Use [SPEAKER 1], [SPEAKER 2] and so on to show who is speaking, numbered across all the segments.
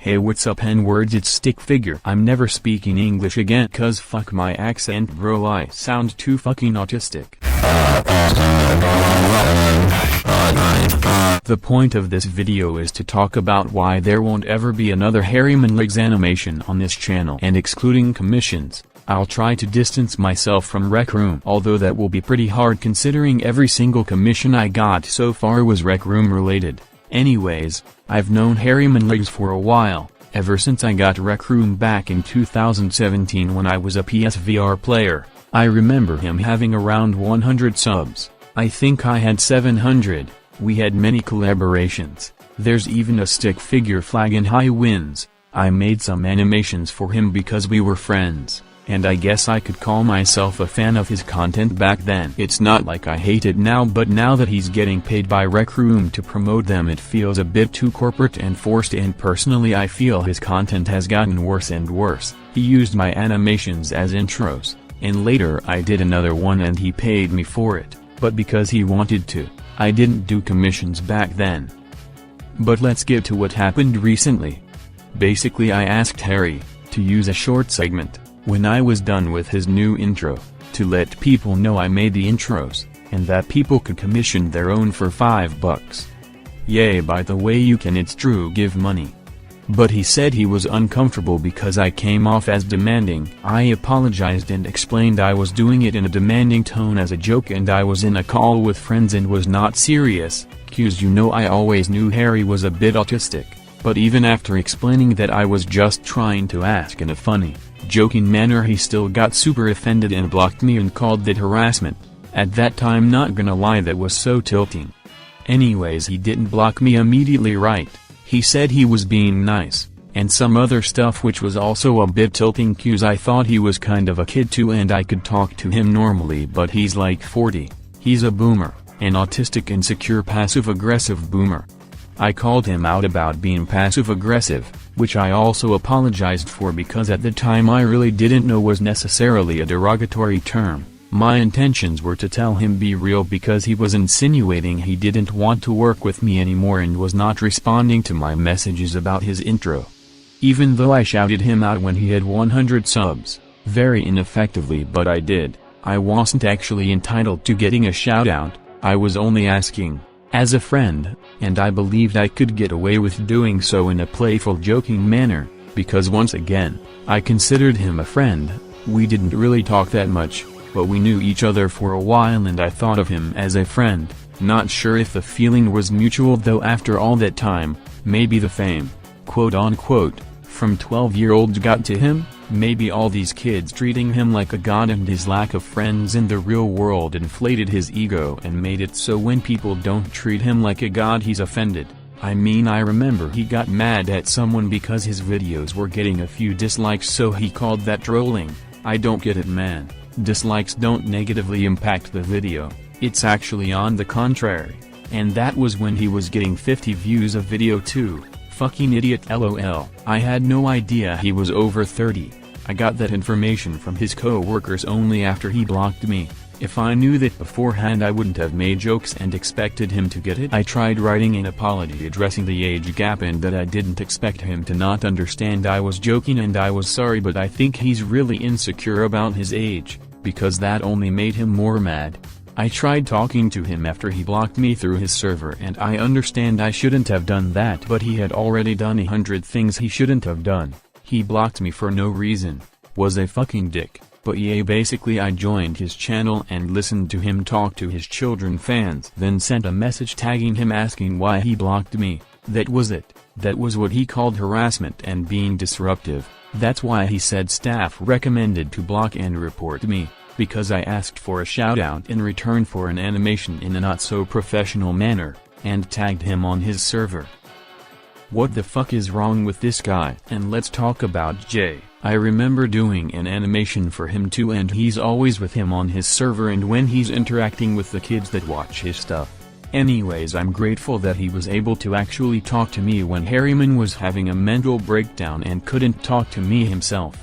[SPEAKER 1] Hey, what's up N-words, it's StickFigure. I'm never speaking English again cause fuck my accent bro, I sound too fucking autistic. The point of this video is to talk about why there won't ever be another Hairymanlegs animation on this channel, and excluding commissions, I'll try to distance myself from Rec Room, although that will be pretty hard considering every single commission I got so far was Rec Room related. Anyways, I've known Hairymanlegs for a while, ever since I got Rec Room back in 2017 when I was a PSVR player. I remember him having around 100 subs. I think I had 700, we had many collaborations, there's even a StickFigure flag in high winds. I made some animations for him because we were friends, and I guess I could call myself a fan of his content back then. It's not like I hate it now, but now that he's getting paid by Rec Room to promote them it feels a bit too corporate and forced, and personally I feel his content has gotten worse and worse. He used my animations as intros, and later I did another one and he paid me for it, but because he wanted to, I didn't do commissions back then. But let's get to what happened recently. Basically I asked Harry to use a short segment when I was done with his new intro, to let people know I made the intros, and that people could commission their own for $5. Yay, by the way, you can, it's true, give money. But he said he was uncomfortable because I came off as demanding. I apologized and explained I was doing it in a demanding tone as a joke and I was in a call with friends and was not serious. Cuz you know I always knew Harry was a bit autistic, but even after explaining that I was just trying to ask in a funny, joking manner, he still got super offended and blocked me and called that harassment. At that time, not gonna lie, that was so tilting. Anyways, he didn't block me immediately, right? He said he was being nice, and some other stuff which was also a bit tilting cuz I thought he was kind of a kid too and I could talk to him normally, but he's like 40, he's a boomer, an autistic insecure passive-aggressive boomer. I called him out about being passive-aggressive, which I also apologized for because at the time I really didn't know was necessarily a derogatory term. My intentions were to tell him be real because he was insinuating he didn't want to work with me anymore and was not responding to my messages about his intro. Even though I shouted him out when he had 100 subs, very ineffectively, but I did. I wasn't actually entitled to getting a shout out, I was only asking as a friend, and I believed I could get away with doing so in a playful, joking manner, because once again, I considered him a friend. We didn't really talk that much, but we knew each other for a while and I thought of him as a friend. Not sure if the feeling was mutual though after all that time. Maybe the fame, quote-unquote, from 12-year-olds got to him. Maybe all these kids treating him like a god and his lack of friends in the real world inflated his ego and made it so when people don't treat him like a god he's offended. I mean, I remember he got mad at someone because his videos were getting a few dislikes, so he called that trolling. I don't get it, man. Dislikes don't negatively impact the video, it's actually on the contrary. And that was when he was getting 50 views a video too. Fucking idiot, lol. I had no idea he was over 30. I got that information from his co-workers only after he blocked me. If I knew that beforehand I wouldn't have made jokes and expected him to get it. I tried writing an apology addressing the age gap and that I didn't expect him to not understand I was joking and I was sorry, but I think he's really insecure about his age, because that only made him more mad. I tried talking to him after he blocked me through his server and I understand I shouldn't have done that, but he had already done 100 things he shouldn't have done. He blocked me for no reason, was a fucking dick. But yeah, basically I joined his channel and listened to him talk to his children fans, then sent a message tagging him asking why he blocked me. That was it. That was what he called harassment and being disruptive. That's why he said staff recommended to block and report me, because I asked for a shout out in return for an animation in a not so professional manner, and tagged him on his server. What the fuck is wrong with this guy? And let's talk about Jay. I remember doing an animation for him too, and he's always with him on his server and when he's interacting with the kids that watch his stuff. Anyways, I'm grateful that he was able to actually talk to me when Hairyman was having a mental breakdown and couldn't talk to me himself.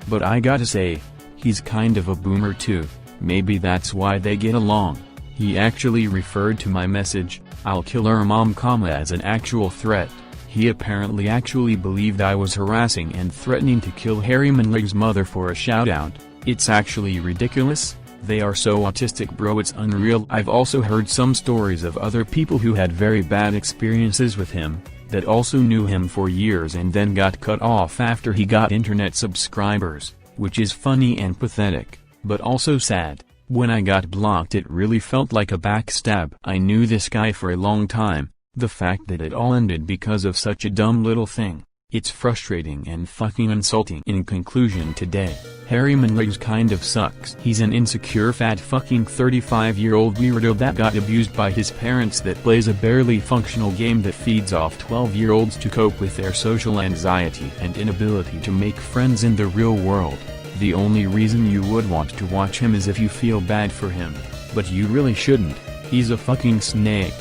[SPEAKER 1] But I gotta say, he's kind of a boomer too. Maybe that's why they get along. He actually referred to my message, "I'll kill her mom," as an actual threat. He apparently actually believed I was harassing and threatening to kill Hairymanlegs' mother for a shoutout. It's actually ridiculous. They are so autistic, bro, it's unreal. I've also heard some stories of other people who had very bad experiences with him, that also knew him for years and then got cut off after he got internet subscribers, which is funny and pathetic, but also sad. When I got blocked it really felt like a backstab. I knew this guy for a long time. The fact that it all ended because of such a dumb little thing, it's frustrating and fucking insulting. In conclusion today, Hairymanlegs kind of sucks. He's an insecure fat fucking 35-year-old weirdo that got abused by his parents, that plays a barely functional game that feeds off 12-year-olds to cope with their social anxiety and inability to make friends in the real world. The only reason you would want to watch him is if you feel bad for him, but you really shouldn't. He's a fucking snake.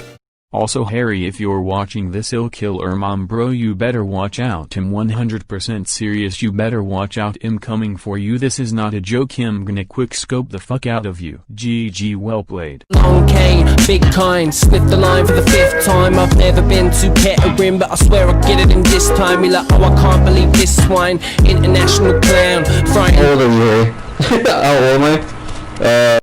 [SPEAKER 1] Also Harry, if you're watching this, ill killer mom bro, you better watch out. I'm 100% serious, you better watch out, I'm coming for you. This is not a joke, I'm gonna quick scope the fuck out of you. GG, well played.
[SPEAKER 2] Long cane, big kind, sniff the line for the 5th time. I've never been to Kettering, but I swear I'll get it in this time. You're like, oh, I can't believe this swine. International clown, frightened.
[SPEAKER 3] How old are you? How old am I?